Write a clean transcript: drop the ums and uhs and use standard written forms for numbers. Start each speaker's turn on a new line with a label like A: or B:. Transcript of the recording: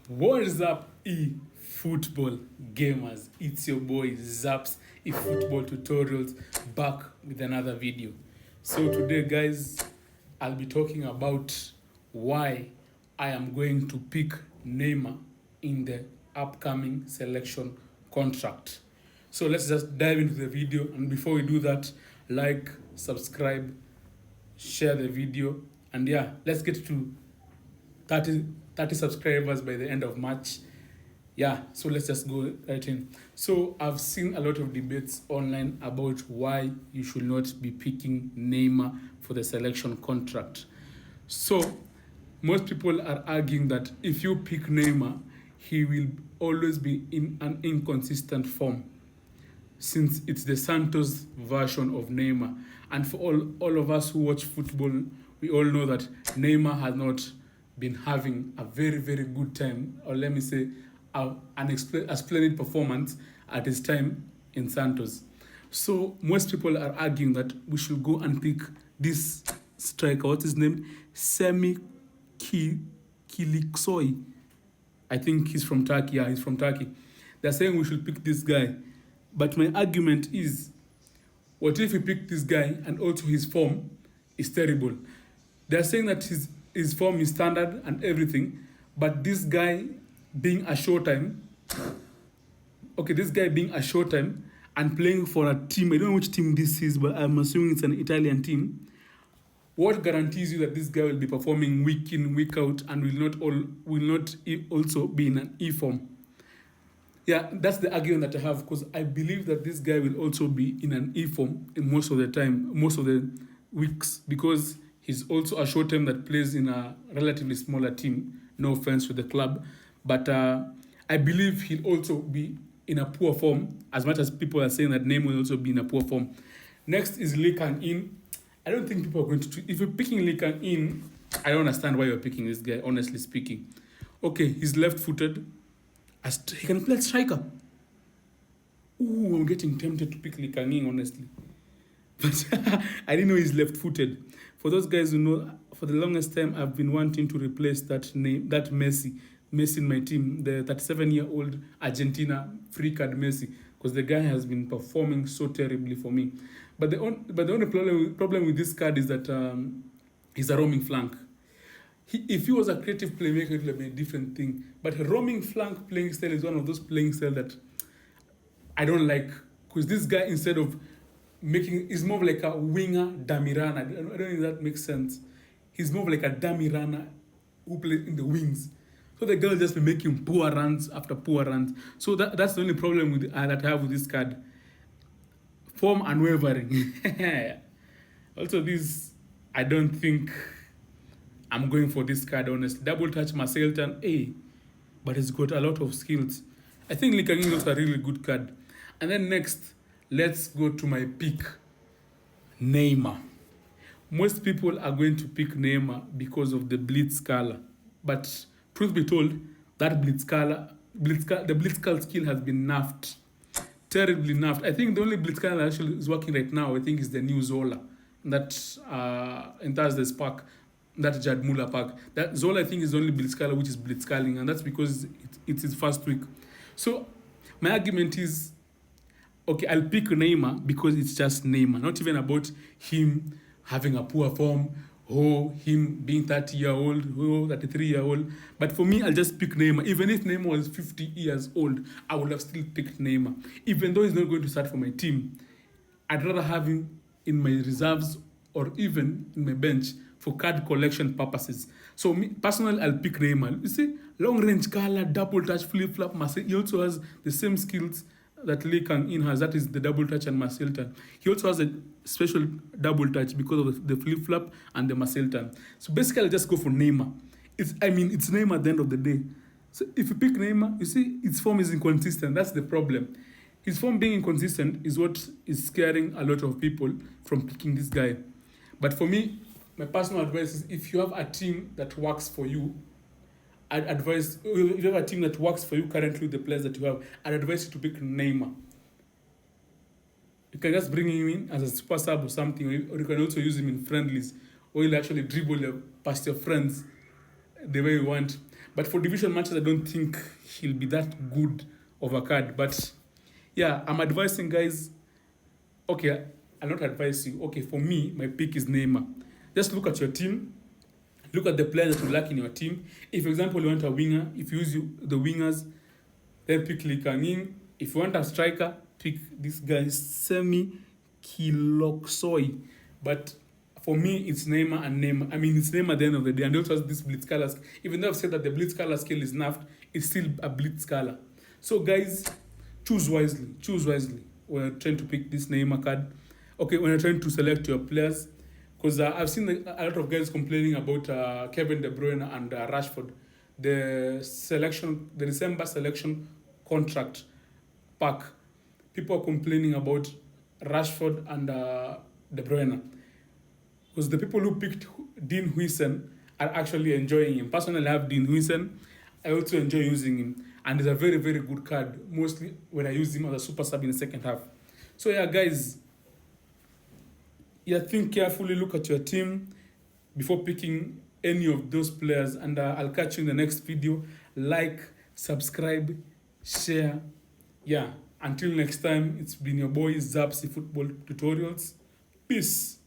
A: What is up, e-football gamers? It's your boy Zaps e-football tutorials back with another video. So today, guys, I'll be talking about why I am going to pick Neymar in the upcoming selection contract. So let's just dive into the video, and before we do that, like, subscribe, share the video, and yeah, let's get to 30 subscribers by the end of March. Yeah, so let's just go right in. So I've seen a lot of debates online about why you should not be picking Neymar for the selection contract. So most people are arguing that if you pick Neymar, he will always be in an inconsistent form, since it's the Santos version of Neymar. And for all of us who watch football, we all know that Neymar has not been having a very, very good time, or let me say, a splendid performance at his time in Santos. So most people are arguing that we should go and pick this striker, what's his name? Semi Kiliksoi. I think he's from Turkey. Yeah, he's from Turkey. They're saying we should pick this guy. But my argument is, what if we pick this guy and also his form is terrible? They're saying that his form is standard and everything, but this guy being a showtime, and playing for a team, I don't know which team this is, but I'm assuming it's an Italian team. What guarantees you that this guy will be performing week in, week out, and will not also be in an E form? Yeah, that's the argument that I have, because I believe that this guy will also be in an E form in most of the time, most of the weeks, because he's also a short term that plays in a relatively smaller team. No offense to the club, but I believe he'll also be in a poor form, as much as people are saying that Neymar will also be in a poor form. Next is Lee Kang-in. I don't think people are going to... If you're picking Lee Kang-in, I don't understand why you're picking this guy, honestly speaking. Okay, he's left-footed. He can play striker. Ooh, I'm getting tempted to pick Lee Kang-in, honestly. But I didn't know he's left-footed. For those guys who know, for the longest time, I've been wanting to replace that Messi in my team, the 37-year-old Argentina free card Messi, because the guy has been performing so terribly for me. But the only problem with this card is that he's a roaming flank. If he was a creative playmaker, it would have been a different thing. But a roaming flank playing style is one of those playing styles that I don't like, because this guy, instead of is more of like a winger Damirana. I don't know if that makes sense. He's more of like a Damirana who plays in the wings. So the guy will just be making poor runs after poor runs. So that's the only problem that I have with this card. Form unwavering. Also, this, I don't think I'm going for this card, honestly. Double touch Marcelton, but it's got a lot of skills. I think Lee Kang-in is a really good card. And then next, let's go to my pick, Neymar. Most people are going to pick Neymar because of the blitz color. But truth be told, that the blitz color skill has been nerfed. Terribly nerfed. I think the only blitz color that actually is working right now, I think, is the new Zola. That in Thursday's Park, that Jad Muller Park. That Zola, I think, is the only blitzcaller which is blitzcalling, and that's because it's his first week. So my argument is, okay, I'll pick Neymar because it's just Neymar, not even about him having a poor form or him being 30-year-old or 33-year-old. But for me, I'll just pick Neymar. Even if Neymar was 50 years old, I would have still picked Neymar. Even though he's not going to start for my team, I'd rather have him in my reserves or even in my bench for card collection purposes. So me, personally, I'll pick Neymar. You see, long range color, double touch, flip flop. He also has the same skills that Lee Kang-in has. That is the double touch and Marcelton. He also has a special double touch because of the flip flop and the Marcelton. So basically, I'll just go for Neymar. It's Neymar at the end of the day. So if you pick Neymar, you see, his form is inconsistent. That's the problem. His form being inconsistent is what is scaring a lot of people from picking this guy. But for me, my personal advice is, if you have a team that works for you, if you have a team that works for you currently with the players that you have, I'd advise you to pick Neymar. You can just bring him in as a super sub or something, or you can also use him in friendlies, or you'll actually dribble past your friends the way you want. But for division matches, I don't think he'll be that good of a card. But yeah, I'm advising guys. Okay, I'll not advise you. Okay, for me, my pick is Neymar. Just look at your team. Look at the players that you lack in your team. If, for example, you want a winger, if you use the wingers, then pick Lee Kang-in. If you want a striker, pick this guy, Semi Kiloksoi. But for me, it's Neymar and Neymar. I mean, it's Neymar at the end of the day. And they also has this blitz color. Even though I've said that the blitz color scale is nerfed, it's still a blitz color. So, guys, choose wisely. Choose wisely when you're trying to pick this Neymar card. Okay, when you're trying to select your players. Because I've seen a lot of guys complaining about Kevin De Bruyne and Rashford. The December selection contract pack. People are complaining about Rashford and De Bruyne. Because the people who picked Dean Huijsen are actually enjoying him. Personally, I have Dean Huijsen. I also enjoy using him. And it's a very, very good card, mostly when I use him as a super sub in the second half. So yeah, guys, think carefully, look at your team before picking any of those players. And I'll catch you in the next video. Like, subscribe, share. Yeah, until next time, it's been your boy Zapsy Football Tutorials. Peace.